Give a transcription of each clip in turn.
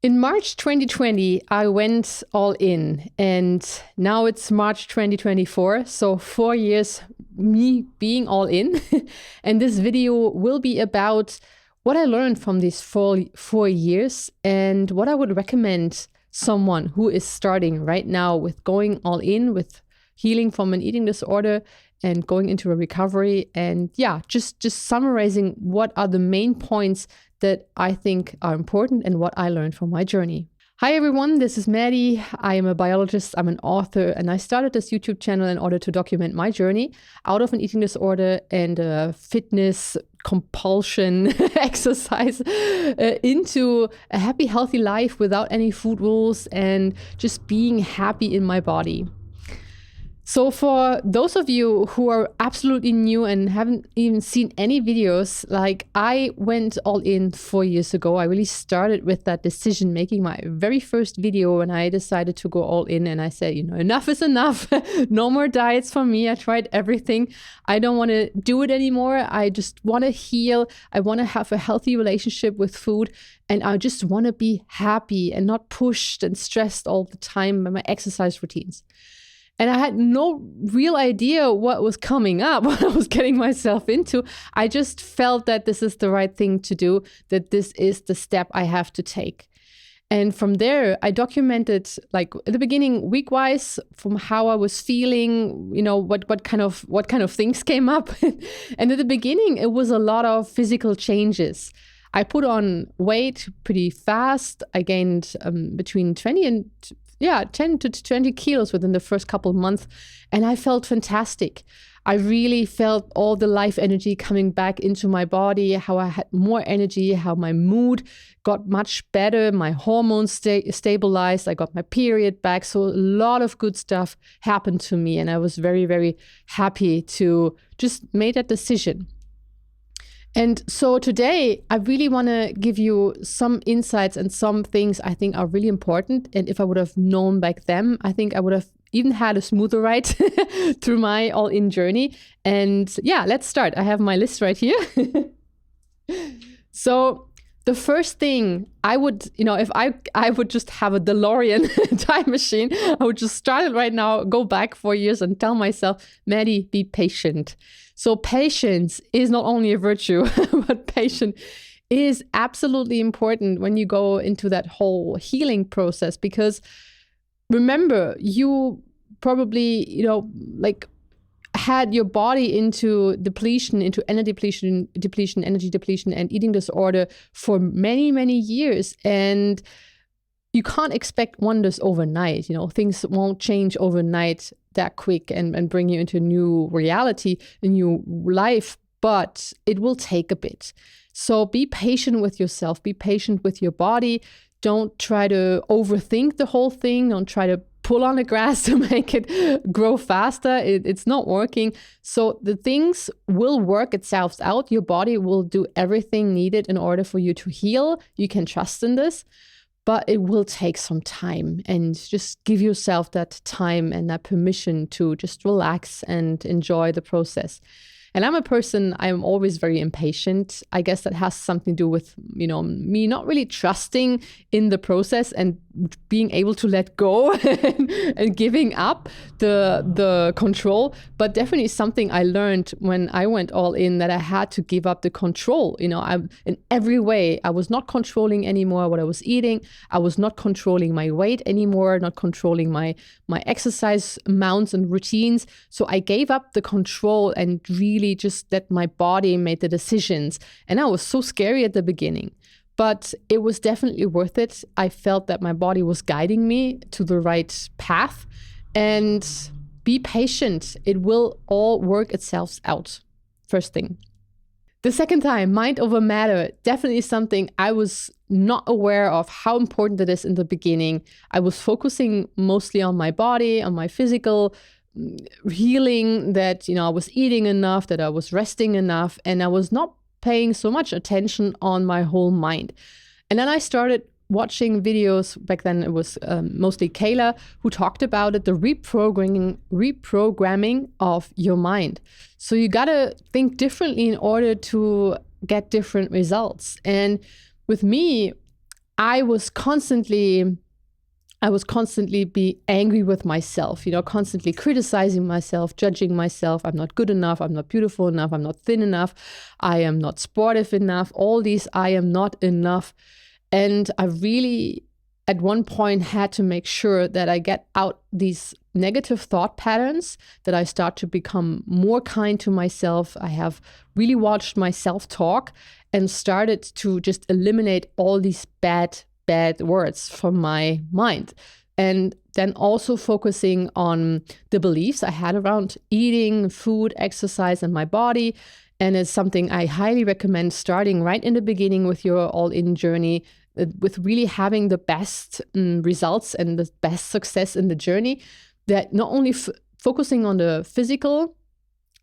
In March 2020, I went all in, and now it's March 2024. So 4 years me being all in. And this video will be about what I learned from these four years and what I would recommend someone who is starting right now with going all in with healing from an eating disorder and going into a recovery. And yeah, just summarizing what are the main points that I think are important and what I learned from my journey. Hi everyone, this is Maddie. I am a biologist, I'm an author, and I started this YouTube channel in order to document my journey out of an eating disorder and fitness compulsion exercise into a happy, healthy life without any food rules and just being happy in my body. So for those of you who are absolutely new and haven't even seen any videos, like I went all in 4 years ago. I really started with that decision, making my very first video, and I decided to go all in, and I said, enough is enough. No more diets for me. I tried everything. I don't want to do it anymore. I just want to heal. I want to have a healthy relationship with food, and I just want to be happy and not pushed and stressed all the time by my exercise routines. And I had no real idea what was coming up, what I was getting myself into. I just felt that this is the right thing to do, that this is the step I have to take. And from there, I documented, like at the beginning, week-wise, from how I was feeling, what kind of things came up. And at the beginning, it was a lot of physical changes. I put on weight pretty fast. I gained between 10 to 20 kilos within the first couple of months. And I felt fantastic. I really felt all the life energy coming back into my body, how I had more energy, how my mood got much better. My hormones stabilized. I got my period back. So a lot of good stuff happened to me. And I was very, very happy to just make that decision. And so today, I really want to give you some insights and some things I think are really important. And if I would have known back then, I think I would have even had a smoother ride through my all-in journey. And yeah, let's start. I have my list right here. So the first thing I would, if I would just have a DeLorean time machine, I would just start it right now, go back 4 years and tell myself, Maddie, be patient. So patience is not only a virtue, but patience is absolutely important when you go into that whole healing process. Because remember, you probably, had your body into depletion, into energy depletion, and eating disorder for many, many years. And you can't expect wonders overnight. Things won't change overnight that quick and bring you into a new reality, a new life, but it will take a bit. So be patient with yourself, be patient with your body. Don't try to overthink the whole thing. Don't try to pull on the grass to make it grow faster. It's not working. So the things will work itself out. Your body will do everything needed in order for you to heal. You can trust in this. But it will take some time, and just give yourself that time and that permission to just relax and enjoy the process. And I'm a person, I'm always very impatient. I guess that has something to do with, me not really trusting in the process and being able to let go and giving up the control. But definitely something I learned when I went all in, that I had to give up the control. In every way, I was not controlling anymore what I was eating. I was not controlling my weight anymore, not controlling my exercise amounts and routines. So I gave up the control and really just let my body make the decisions. And I was so scary at the beginning. But it was definitely worth it. I felt that my body was guiding me to the right path. And be patient. It will all work itself out. First thing. The second time, mind over matter, definitely something I was not aware of how important it is in the beginning. I was focusing mostly on my body, on my physical healing, that, I was eating enough, that I was resting enough, and I was not paying so much attention on my whole mind. And then I started watching videos. Back then it was mostly Kayla who talked about it, the reprogramming of your mind. So you gotta think differently in order to get different results. And with me, I was constantly be angry with myself, constantly criticizing myself, judging myself. I'm not good enough. I'm not beautiful enough. I'm not thin enough. I am not sportive enough. All these I am not enough. And I really, at one point, had to make sure that I get out these negative thought patterns, that I start to become more kind to myself. I have really watched my self-talk and started to just eliminate all these bad words from my mind. And then also focusing on the beliefs I had around eating, food, exercise, and my body. And it's something I highly recommend starting right in the beginning with your all-in journey, with really having the best results and the best success in the journey. That not only focusing on the physical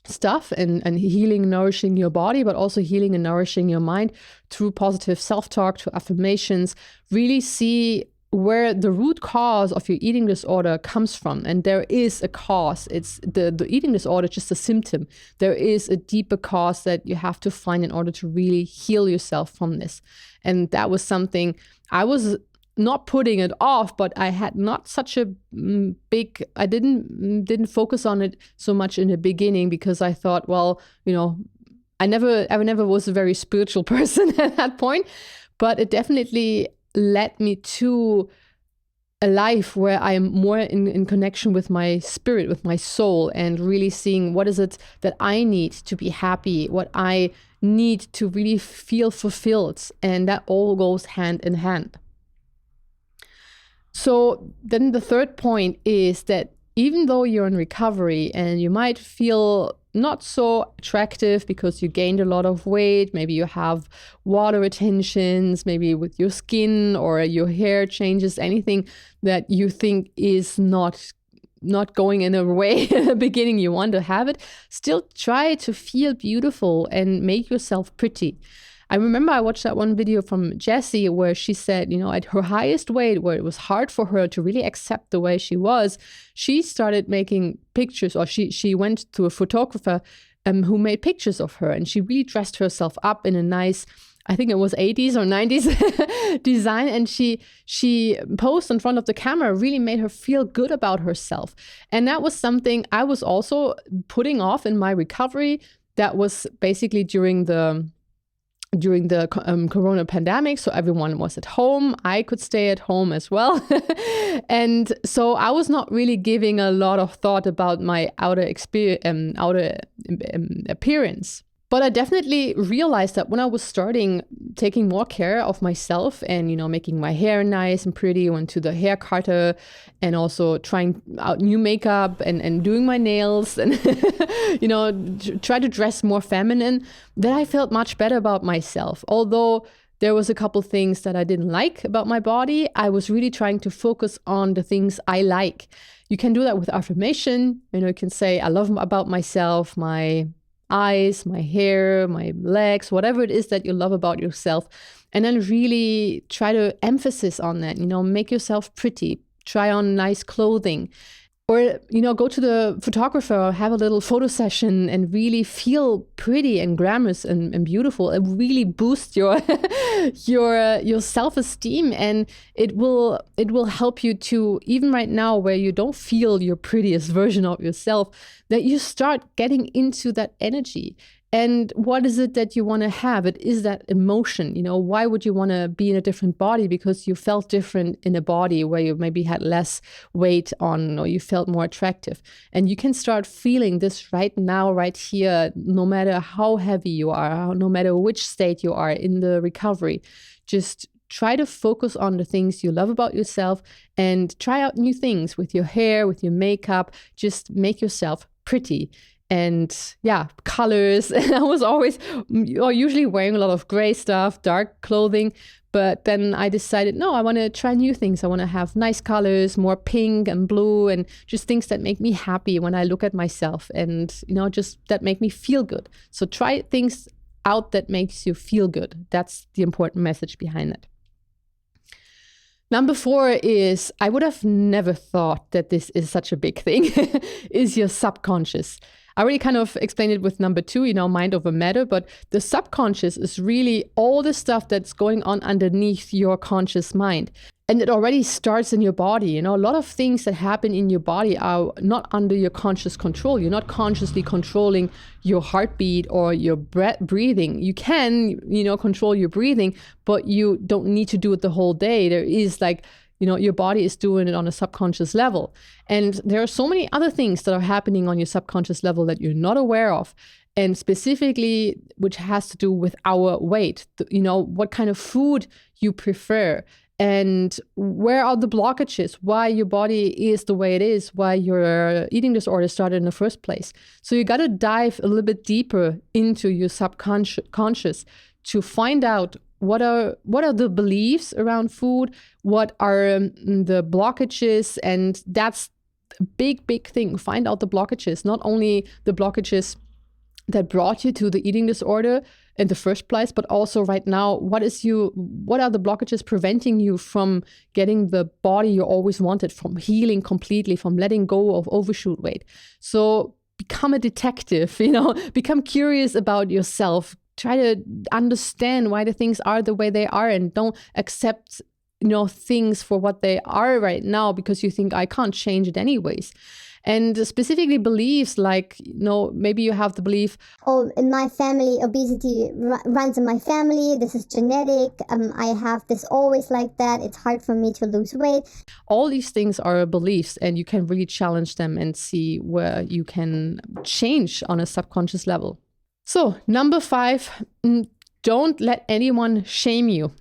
stuff and healing, nourishing your body, but also healing and nourishing your mind through positive self-talk, to affirmations. Really see where the root cause of your eating disorder comes from. And there is a cause. It's the eating disorder, just a symptom. There is a deeper cause that you have to find in order to really heal yourself from this. And that was something I was not putting it off, but I had not such a big, I didn't focus on it so much in the beginning, because I thought, well, I never was a very spiritual person at that point, but it definitely led me to a life where I am more in connection with my spirit, with my soul, and really seeing what is it that I need to be happy, what I need to really feel fulfilled. And that all goes hand in hand. So then the third point is that even though you're in recovery and you might feel not so attractive because you gained a lot of weight, maybe you have water retentions, maybe with your skin or your hair changes, anything that you think is not going in a way in the beginning you want to have it, still try to feel beautiful and make yourself pretty. I remember I watched that one video from Jessie where she said, at her highest weight, where it was hard for her to really accept the way she was, she started making pictures, or she went to a photographer who made pictures of her, and she really dressed herself up in a nice, I think it was 80s or 90s design, and she posed in front of the camera, really made her feel good about herself. And that was something I was also putting off in my recovery. That was basically during the corona pandemic, so everyone was at home. I could stay at home as well. And so I was not really giving a lot of thought about my outer appearance. But I definitely realized that when I was starting taking more care of myself and, making my hair nice and pretty, went to the hair cutter and also trying out new makeup and doing my nails and, try to dress more feminine, that I felt much better about myself. Although there was a couple things that I didn't like about my body, I was really trying to focus on the things I like. You can do that with affirmation. You can say, I love about myself, my eyes, my hair, my legs, whatever it is that you love about yourself. And then really try to emphasis on that, make yourself pretty, try on nice clothing. Or, go to the photographer or have a little photo session and really feel pretty and glamorous and beautiful, and really boost your your self-esteem. And it will help you to, even right now where you don't feel your prettiest version of yourself, that you start getting into that energy. And what is it that you want to have? It is that emotion. Why would you want to be in a different body? Because you felt different in a body where you maybe had less weight on, or you felt more attractive. And you can start feeling this right now, right here, no matter how heavy you are, no matter which state you are in the recovery. Just try to focus on the things you love about yourself and try out new things with your hair, with your makeup. Just make yourself pretty. And colors. And I was usually wearing a lot of gray stuff, dark clothing. But then I decided, no, I want to try new things. I want to have nice colors, more pink and blue, and just things that make me happy when I look at myself, and, just that make me feel good. So try things out that makes you feel good. That's the important message behind it. Number 4 is, I would have never thought that this is such a big thing, is your subconscious. I already kind of explained it with number 2, mind over matter, but the subconscious is really all the stuff that's going on underneath your conscious mind. And it already starts in your body. A lot of things that happen in your body are not under your conscious control. You're not consciously controlling your heartbeat or your breathing. You can, control your breathing, but you don't need to do it the whole day. There is your body is doing it on a subconscious level. And there are so many other things that are happening on your subconscious level that you're not aware of. And specifically, which has to do with our weight, what kind of food you prefer. And where are the blockages? Why your body is the way it is? Why your eating disorder started in the first place? So you got to dive a little bit deeper into your subconscious to find out what are the beliefs around food, what are the blockages, and that's a big thing. Find out the blockages, not only the blockages that brought you to the eating disorder in the first place, but also right now, what are the blockages preventing you from getting the body you always wanted, from healing completely, from letting go of overshoot weight? So become a detective, become curious about yourself, try to understand why the things are the way they are, and don't accept things for what they are right now because you think I can't change it anyways. And specifically beliefs like, maybe you have the belief, oh, in my family, obesity runs in my family. This is genetic. I have this always like that. It's hard for me to lose weight. All these things are beliefs, and you can really challenge them and see where you can change on a subconscious level. So, number 5, don't let anyone shame you.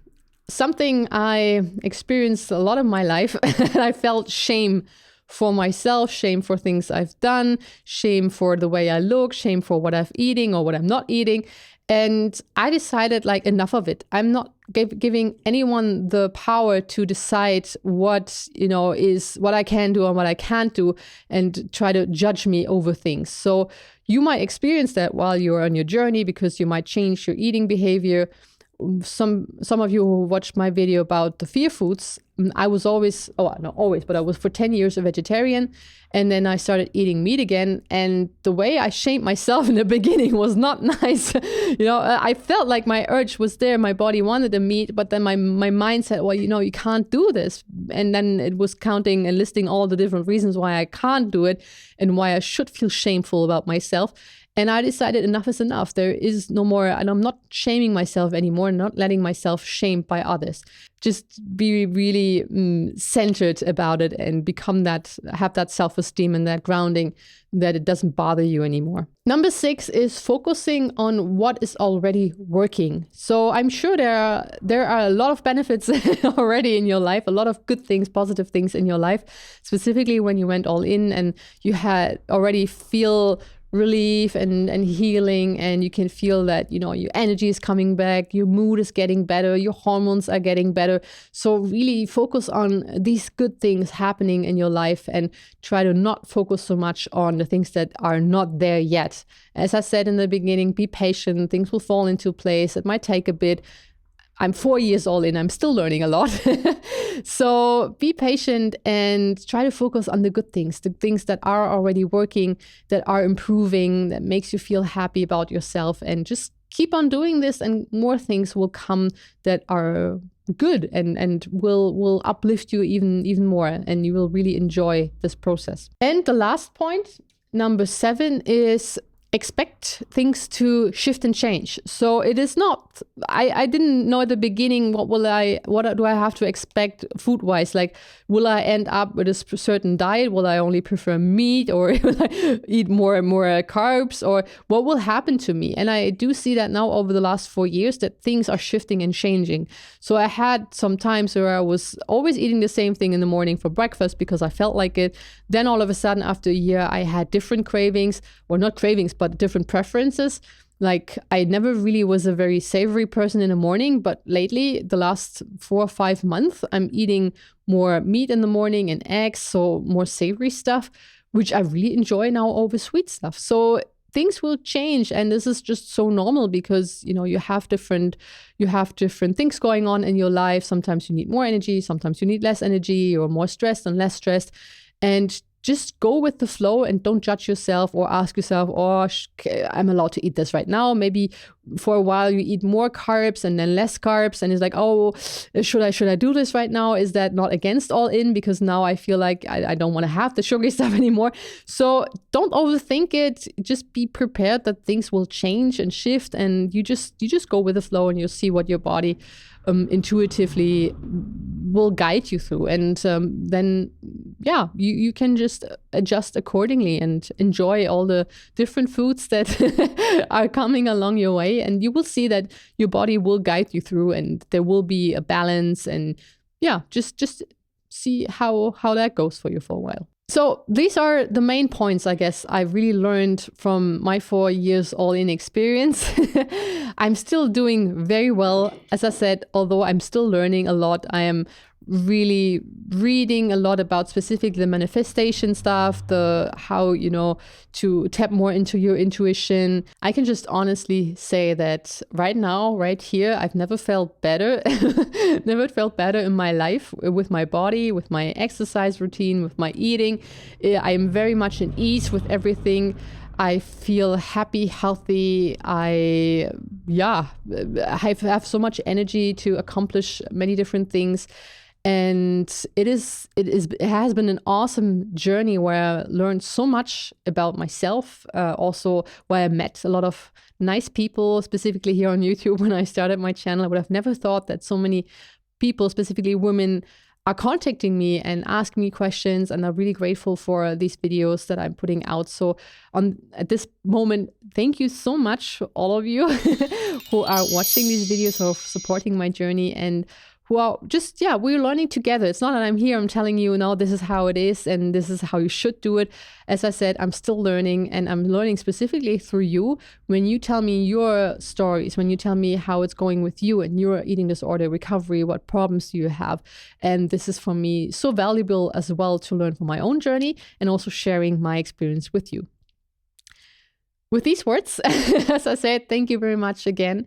Something I experienced a lot of my life, and I felt shame for myself, shame for things I've done, shame for the way I look, shame for what I'm eating or what I'm not eating. And I decided enough of it. I'm not giving anyone the power to decide what, is what I can do and what I can't do and try to judge me over things. So you might experience that while you're on your journey because you might change your eating behavior. Some of you who watched my video about the fear foods, I was always, but I was for 10 years a vegetarian. And then I started eating meat again. And the way I shamed myself in the beginning was not nice. I felt like my urge was there. My body wanted the meat, but then my mind said, well, you can't do this. And then it was counting and listing all the different reasons why I can't do it and why I should feel shameful about myself. And I decided enough is enough. There is no more, and I'm not shaming myself anymore, not letting myself shamed by others. Just be really centered about it and have that self-esteem and that grounding that it doesn't bother you anymore. Number 6 is focusing on what is already working. So I'm sure there are a lot of benefits already in your life, a lot of good things, positive things in your life, specifically when you went all in and you had already feel relief and healing, and you can feel that your energy is coming back, your mood is getting better, your hormones are getting better. So really focus on these good things happening in your life and try to not focus so much on the things that are not there yet. As I said in the beginning, be patient, things will fall into place. It might take a bit. I'm 4 years all in. I'm still learning a lot. So be patient and try to focus on the good things, the things that are already working, that are improving, that makes you feel happy about yourself, and just keep on doing this, and more things will come that are good and will uplift you even more, and you will really enjoy this process. And the last point, number 7, is expect things to shift and change. So it is not, I didn't know at the beginning, what do I have to expect food-wise? Like, will I end up with a certain diet? Will I only prefer meat, or will I eat more and more carbs, or what will happen to me? And I do see that now over the last 4 years that things are shifting and changing. So I had some times where I was always eating the same thing in the morning for breakfast because I felt like it. Then all of a sudden after a year, I had different cravings, or not cravings, but different preferences. Like, I never really was a very savory person in the morning, but lately, the last 4 or 5 months, I'm eating more meat in the morning and eggs, so more savory stuff, which I really enjoy now over sweet stuff. So things will change, and this is just so normal because you have different things going on in your life. Sometimes you need more energy, sometimes you need less energy, or more stressed and less stressed, and just go with the flow and don't judge yourself or ask yourself, oh, I'm allowed to eat this right now. Maybe for a while you eat more carbs and then less carbs, and it's like, oh, should I do this right now? Is that not against all in? Because now I feel like I don't want to have the sugary stuff anymore. So don't overthink it. Just be prepared that things will change and shift, and you just go with the flow, and you'll see what your body intuitively will guide you through. And then, yeah, you can just adjust accordingly and enjoy all the different foods that are coming along your way. And you will see that your body will guide you through, and there will be a balance. And yeah, just see how that goes for you for a while. So these are the main points, I guess, I really learned from my 4 years all-in experience. I'm still doing very well. As I said, although I'm still learning a lot, I am really reading a lot about specifically the manifestation stuff, the how, to tap more into your intuition. I can just honestly say that right now, right here, I've never felt better, never felt better in my life with my body, with my exercise routine, with my eating. I am very much at ease with everything. I feel happy, healthy. I have so much energy to accomplish many different things. And it has been an awesome journey where I learned so much about myself, also where I met a lot of nice people, specifically here on YouTube. When I started my channel, I would have never thought that so many people, specifically women, are contacting me and asking me questions, and are really grateful for these videos that I'm putting out. So at this moment, thank you so much, all of you who are watching these videos, who are supporting my journey, and who are just, we're learning together. It's not that I'm here, I'm telling you, no, this is how it is and this is how you should do it. As I said, I'm still learning, and I'm learning specifically through you. When you tell me your stories, when you tell me how it's going with you and your eating disorder recovery, what problems do you have? And this is for me so valuable as well to learn from my own journey, and also sharing my experience with you. With these words, as I said, thank you very much again.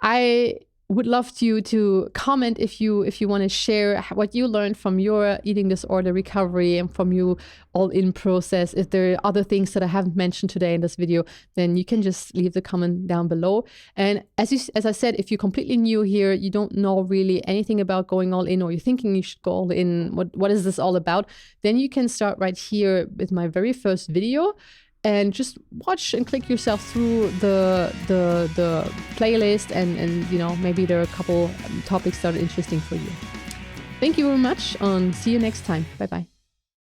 I would love you to comment if you want to share what you learned from your eating disorder recovery and from your all-in process. If there are other things that I haven't mentioned today in this video, then you can just leave the comment down below. And as I said, if you're completely new here, you don't know really anything about going all in, or you're thinking you should go all in, what is this all about, then you can start right here with my very first video. And just watch and click yourself through the playlist, and maybe there are a couple topics that are interesting for you. Thank you very much, and see you next time. Bye bye.